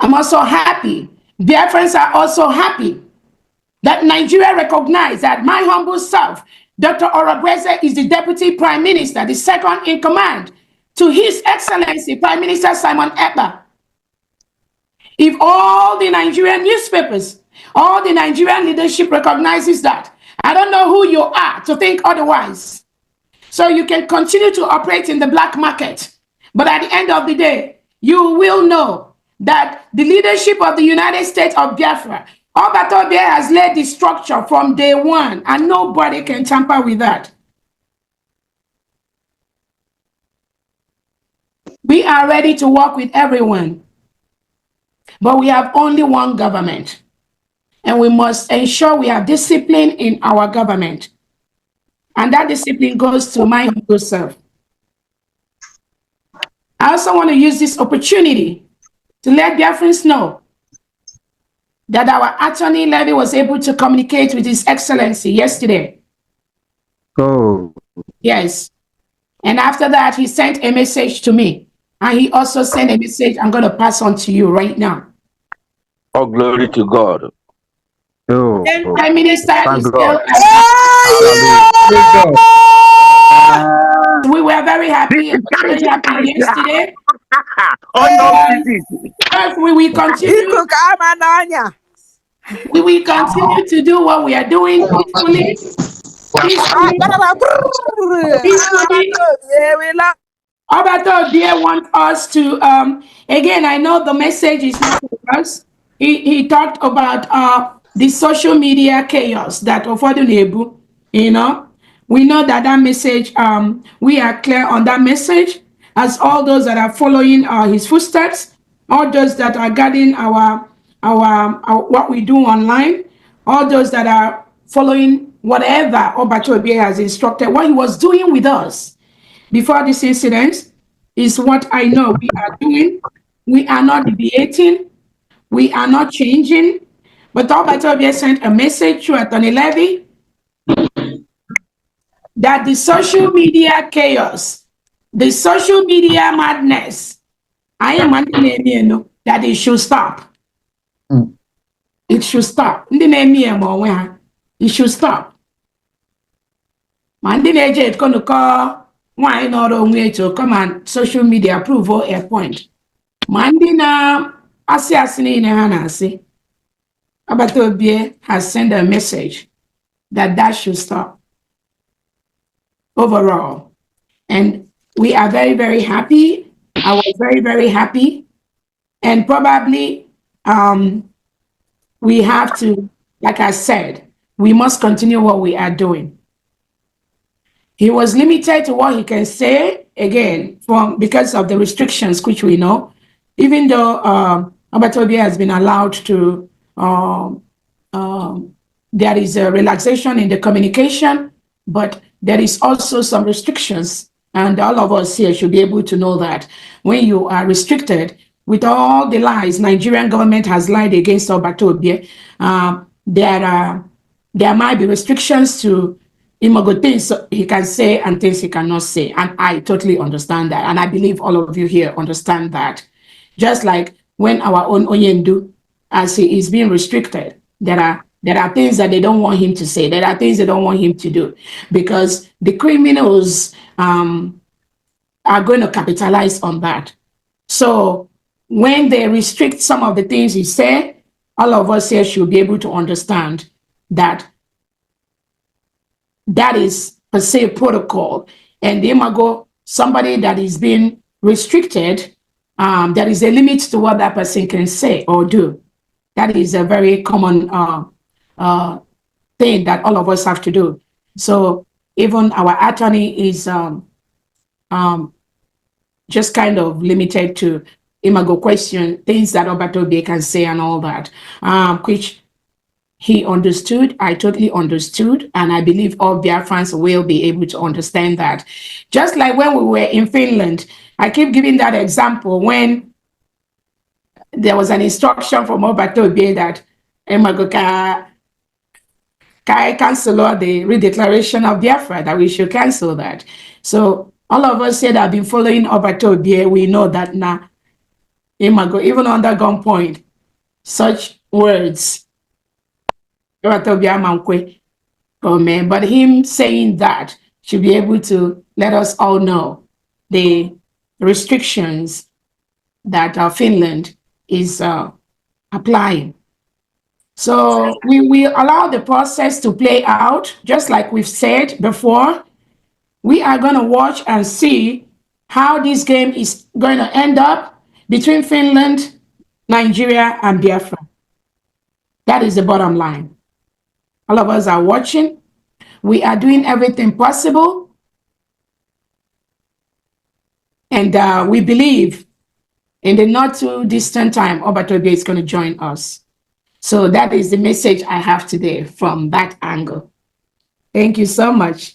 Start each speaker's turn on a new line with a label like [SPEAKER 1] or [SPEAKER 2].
[SPEAKER 1] I'm also happy. Biafrans are also happy that Nigeria recognized that my humble self, Dr. Orabueze, is the Deputy Prime Minister, the second in command to His Excellency Prime Minister Simon Ekpa. If all the Nigerian newspapers, all the Nigerian leadership recognizes that, I don't know who you are to think otherwise. So you can continue to operate in the black market. But at the end of the day, you will know that the leadership of the United States of Biafra, Obatobia, has laid the structure from day one, and nobody can tamper with that. We are ready to work with everyone, but we have only one government, and we must ensure we have discipline in our government. And that discipline goes to my humble self. I also want to use this opportunity to let Biafrans know that our attorney Levy was able to communicate with His Excellency yesterday.
[SPEAKER 2] Oh.
[SPEAKER 1] Yes. And after that, he sent a message to me. And he also sent a message I'm going to pass on to you right now.
[SPEAKER 3] All glory to God.
[SPEAKER 2] Oh.
[SPEAKER 1] Prime Minister is still. We were very happy yesterday. We will continue. We will continue to do what we are doing peacefully. Obato dear want us to again, I know the message is not for us. He talked about the social media chaos that Ofodunebu, you know. We know that that message, we are clear on that message, as all those that are following his footsteps, all those that are guarding our what we do online, all those that are following whatever Obato Obie has instructed, what he was doing with us before this incident is what I know we are doing. We are not deviating. We are not changing. But Obato Obie sent a message to Attorney Levy that the social media chaos, the social media madness, I am that it should stop. It should stop. It should stop. Mandine is going to call why not only to come on social media prove a point. Mandina Asiasini in Hanasi. Obato Obie has sent a message that should stop overall. And we are very, very happy. I was very, very happy. And probably we have to, like I said, we must continue what we are doing. He was limited to what he can say, again, because of the restrictions, which we know, even though Obato Obie has been allowed to, there is a relaxation in the communication, but there is also some restrictions, and all of us here should be able to know that when you are restricted, with all the lies Nigerian government has lied against Obato Obie, there might be restrictions to things he can say and things he cannot say, and I totally understand that, and I believe all of you here understand that. Just like when our own Onyendu, as he is being restricted, there are things that they don't want him to say. There are things they don't want him to do, because the criminals are going to capitalize on that. So when they restrict some of the things he said, all of us here should be able to understand that that is per se protocol. And the imago, somebody that is being restricted, there is a limit to what that person can say or do. That is a very common thing that all of us have to do. So even our attorney is just kind of limited to imago question, things that Obato Obie can say and all that, which he understood. I totally understood, and I believe all Biafrans will be able to understand that. Just like when we were in Finland, I keep giving that example when there was an instruction from Obato Obie that imago cancel the redeclaration of Biafra, that we should cancel that. So all of us here that have been following Obato Obie, we know that now Imago, even under gunpoint, such words. But him saying that should be able to let us all know the restrictions that Finland is applying. So we will allow the process to play out, just like we've said before. We are going to watch and see how this game is going to end up between Finland, Nigeria, and Biafra. That is the bottom line. All of us are watching. We are doing everything possible. And we believe in the not too distant time, Obatobe is going to join us. So that is the message I have today from that angle. Thank you so much.